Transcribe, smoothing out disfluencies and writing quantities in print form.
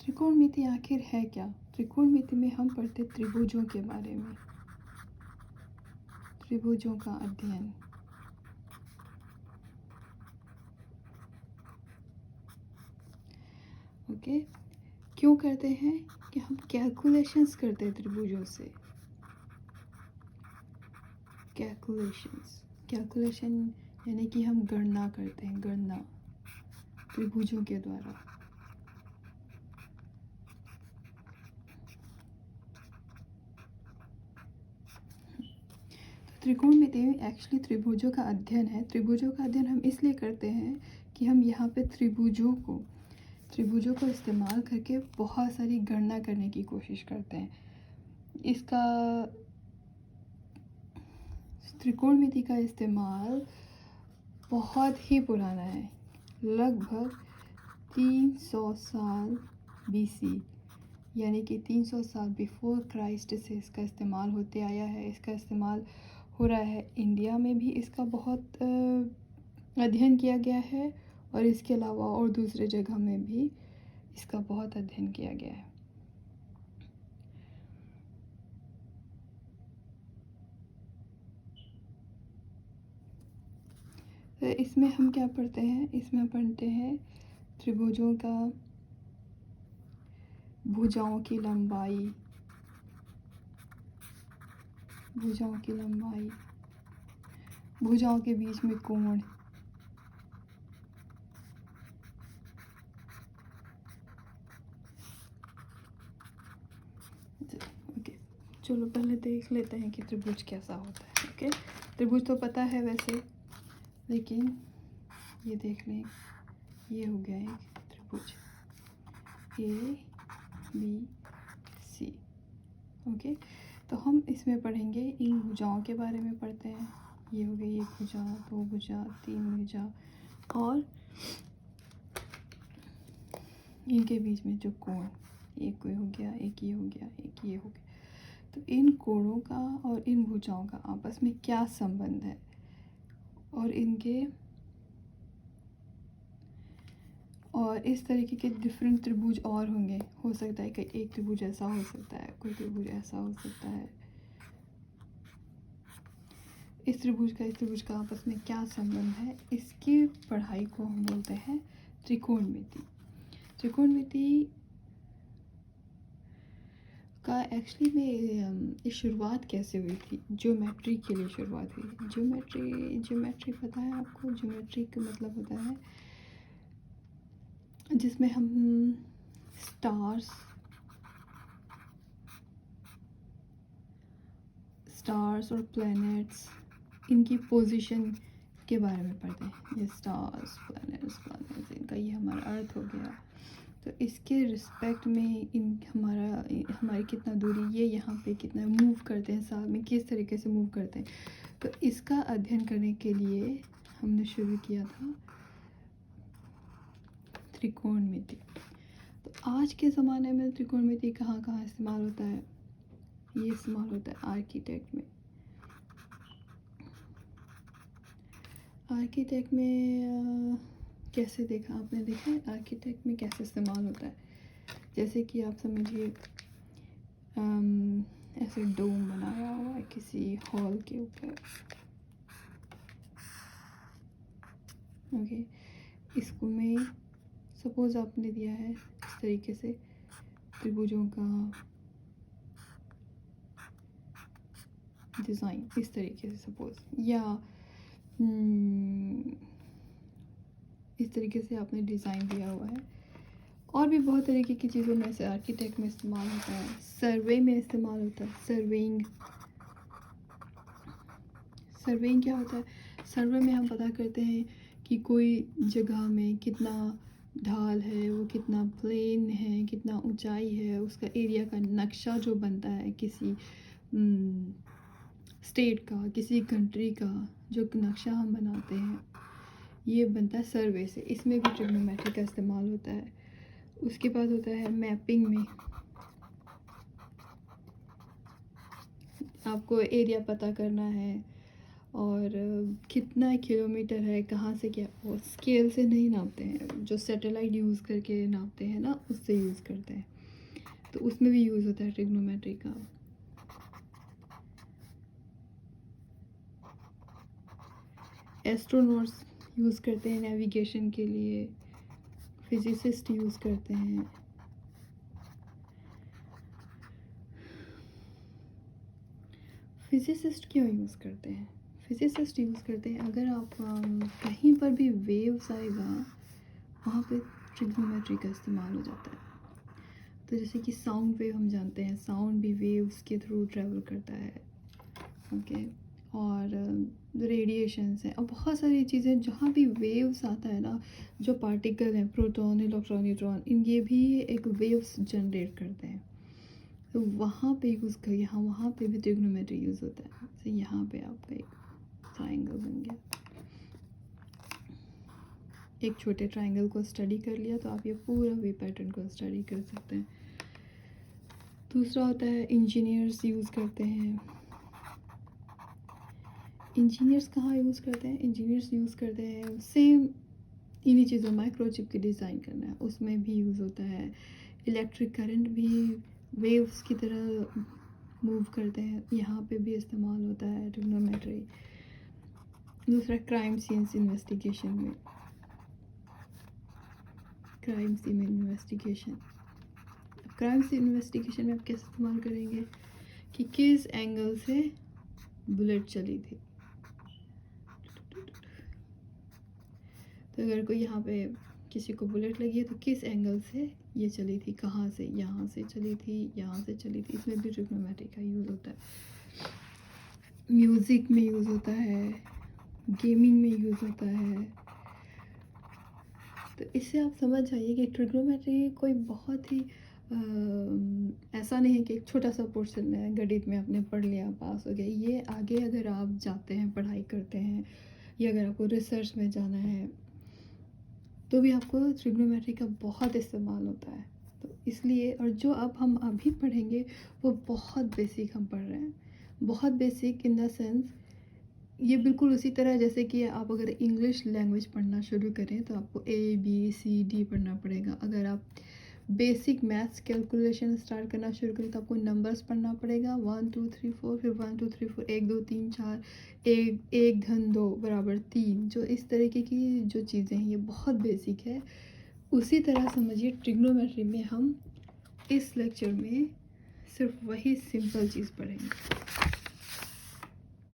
त्रिकोणमिति आखिर है क्या? त्रिकोणमिति में हम पढ़ते त्रिभुजों के बारे में, त्रिभुजों का अध्ययन। ओके, क्यों करते हैं? कि हम कैलकुलेशंस करते हैं त्रिभुजों से। कैलकुलेशन यानी कि हम गणना करते हैं, गणना त्रिभुजों के द्वारा। त्रिकोणमिति एक्चुअली त्रिभुजों का अध्ययन है। त्रिभुजों का अध्ययन हम इसलिए करते हैं कि हम यहाँ पे त्रिभुजों को इस्तेमाल करके बहुत सारी गणना करने की कोशिश करते हैं। इसका त्रिकोणमिति का इस्तेमाल बहुत ही पुराना है, लगभग 300 साल BC, यानी कि 300 साल बिफोर क्राइस्ट से इसका इस्तेमाल होते आया है। इसका इस्तेमाल हो रहा है इंडिया में भी, इसका बहुत अध्ययन किया गया है, और इसके अलावा और दूसरे जगह में भी इसका बहुत अध्ययन किया गया है। तो इसमें हम क्या पढ़ते हैं? इसमें हम पढ़ते हैं त्रिभुजों का भुजाओं की लंबाई, भुजाओं के बीच में कोण, ओके। चलो पहले देख लेते हैं कि त्रिभुज कैसा होता है। ओके, त्रिभुज तो पता है वैसे, लेकिन ये देख लें, ये हो गया एक त्रिभुज ABC। ओके, तो हम इसमें पढ़ेंगे, इन भुजाओं के बारे में पढ़ते हैं। ये हो गई 1 भुजा, 2 भुजा, 3 भुजा, और इनके बीच में जो कोण, एक ये हो गया, एक ये हो गया, एक ये हो गया। तो इन कोणों का और इन भुजाओं का आपस में क्या संबंध है, और इस तरीके के डिफरेंट त्रिभुज और होंगे। हो सकता है कि एक त्रिभुज ऐसा हो सकता है, कोई त्रिभुज ऐसा हो सकता है। इस त्रिभुज का आपस में क्या संबंध है, इसकी पढ़ाई को हम बोलते हैं त्रिकोणमिति। त्रिकोणमिति का एक्चुअली में शुरुआत कैसे हुई थी? ज्योमेट्री के लिए शुरुआत हुई। ज्योमेट्री पता है आपको? ज्योमेट्री का मतलब होता है जिसमें हम स्टार्स और प्लैनेट्स, इनकी पोजीशन के बारे में पढ़ते हैं। ये स्टार्स, प्लैनेट्स, इनका ये हमारा अर्थ हो गया। तो इसके रिस्पेक्ट में हमारी कितना दूरी, ये यहाँ पे कितना मूव करते हैं, साल में किस तरीके से मूव करते हैं। तो इसका अध्ययन करने के लिए हमने शुरू किया था त्रिकोणमिति। तो आज के ज़माने में त्रिकोणमिति कहाँ कहाँ इस्तेमाल होता है? ये इस्तेमाल होता है आर्किटेक्ट में। कैसे देखा आपने? देखा है आर्किटेक्ट में कैसे इस्तेमाल होता है? जैसे कि आप समझिए ऐसे डोम बनाया हुआ है किसी हॉल के ऊपर। ओके, इसको में सपोज आपने दिया है इस तरीके से त्रिभुजों का डिज़ाइन, इस तरीके से सपोज, या इस तरीके से आपने डिज़ाइन दिया हुआ है। और भी बहुत तरीके की चीज़ों में से आर्किटेक्ट में इस्तेमाल होता है। सर्वे में इस्तेमाल होता है। सर्वेइंग क्या होता है? सर्वे में हम पता करते हैं कि कोई जगह में कितना ढाल है, वो कितना प्लेन है, कितना ऊंचाई है, उसका एरिया का नक्शा जो बनता है किसी स्टेट का, किसी कंट्री का जो नक्शा हम बनाते हैं, ये बनता है सर्वे से। इसमें भी ट्रिग्नोमेट्री का इस्तेमाल होता है। उसके बाद होता है मैपिंग में, आपको एरिया पता करना है, और कितना किलोमीटर है, कहाँ से क्या, वो स्केल से नहीं नापते हैं, जो सैटेलाइट यूज़ करके नापते हैं ना, उससे यूज़ करते हैं। तो उसमें भी यूज़ होता है ट्रिग्नोमेट्री का। एस्ट्रोनॉट्स यूज़ करते हैं नेविगेशन के लिए, फिजिसिस्ट यूज़ करते हैं। फिजिसिस्ट क्यों यूज़ करते हैं? फिजिसिस्ट यूज़ करते हैं अगर आप कहीं पर भी वेव्स आएगा वहाँ पे ट्रिग्नोमेट्री का इस्तेमाल हो जाता है। तो जैसे कि साउंड वेव हम जानते हैं, साउंड भी वेव्स के थ्रू ट्रैवल करता है, ओके। और रेडिएशंस हैं और बहुत सारी चीज़ें, जहाँ भी वेव्स आता है ना, जो पार्टिकल हैं, प्रोटॉन, इलेक्ट्रॉन, न्यूट्रॉन, इन ये भी एक वेव्स जनरेट करते हैं। तो वहाँ पे यूज़ कर, यहाँ वहाँ पे भी ट्रिग्नोमेट्री यूज़ होता है। तो यहाँ पे आपका एक ट्राइंगल बन गया। एक छोटे ट्राइंगल को स्टडी कर लिया तो आप ये पूरा वेव पैटर्न को स्टडी कर सकते हैं। दूसरा होता है इंजीनियर्स यूज़ करते हैं। इंजीनियर्स कहाँ यूज़ करते हैं? इंजीनियर्स यूज़ करते हैं सेम इन्हीं चीज़ों, माइक्रोचिप की डिज़ाइन करना है, उसमें भी यूज़ होता है। इलेक्ट्रिक करंट भी वेव्स की तरह मूव करते हैं, यहाँ पे भी इस्तेमाल होता है ट्रिग्नोमेट्री। दूसरा क्राइम सीन्स इन्वेस्टिगेशन में, crime scene investigation. Crime scene investigation में आप कैसे इस्तेमाल करेंगे कि किस एंगल से बुलेट चली थी। तो अगर कोई यहाँ पे किसी को बुलेट लगी है तो किस एंगल से ये चली थी, कहाँ से, यहाँ से चली थी, यहाँ से चली थी, इसमें भी ट्रिग्नोमेट्री का यूज़ होता है। म्यूज़िक में यूज़ होता है, गेमिंग में यूज़ होता है। तो इससे आप समझ जाइए कि ट्रिग्नोमेट्री कोई बहुत ही ऐसा नहीं है कि एक छोटा सा पोर्शन है, गणित में आपने पढ़ लिया पास हो गया। ये आगे अगर आप जाते हैं, पढ़ाई करते हैं, या अगर आपको रिसर्च में जाना है तो भी आपको ट्रिग्नोमेट्री का बहुत इस्तेमाल होता है। तो इसलिए, और जो अब हम अभी पढ़ेंगे वो बहुत बेसिक हम पढ़ रहे हैं, बहुत बेसिक इन द सेंस ये बिल्कुल उसी तरह जैसे कि आप अगर इंग्लिश लैंग्वेज पढ़ना शुरू करें तो आपको ABCD पढ़ना पड़ेगा। अगर आप बेसिक मैथ्स कैलकुलेशन स्टार्ट करना शुरू करें तो आपको नंबर्स पढ़ना पड़ेगा, 1 2 3 4, फिर 1 2 3 4, 1 2 3 4, 1 घन 2 बराबर 3, जो इस तरीके की जो चीज़ें हैं ये बहुत बेसिक है। उसी तरह समझिए ट्रिग्नोमेट्री में हम इस लेक्चर में सिर्फ वही सिंपल चीज़ पढ़ेंगे।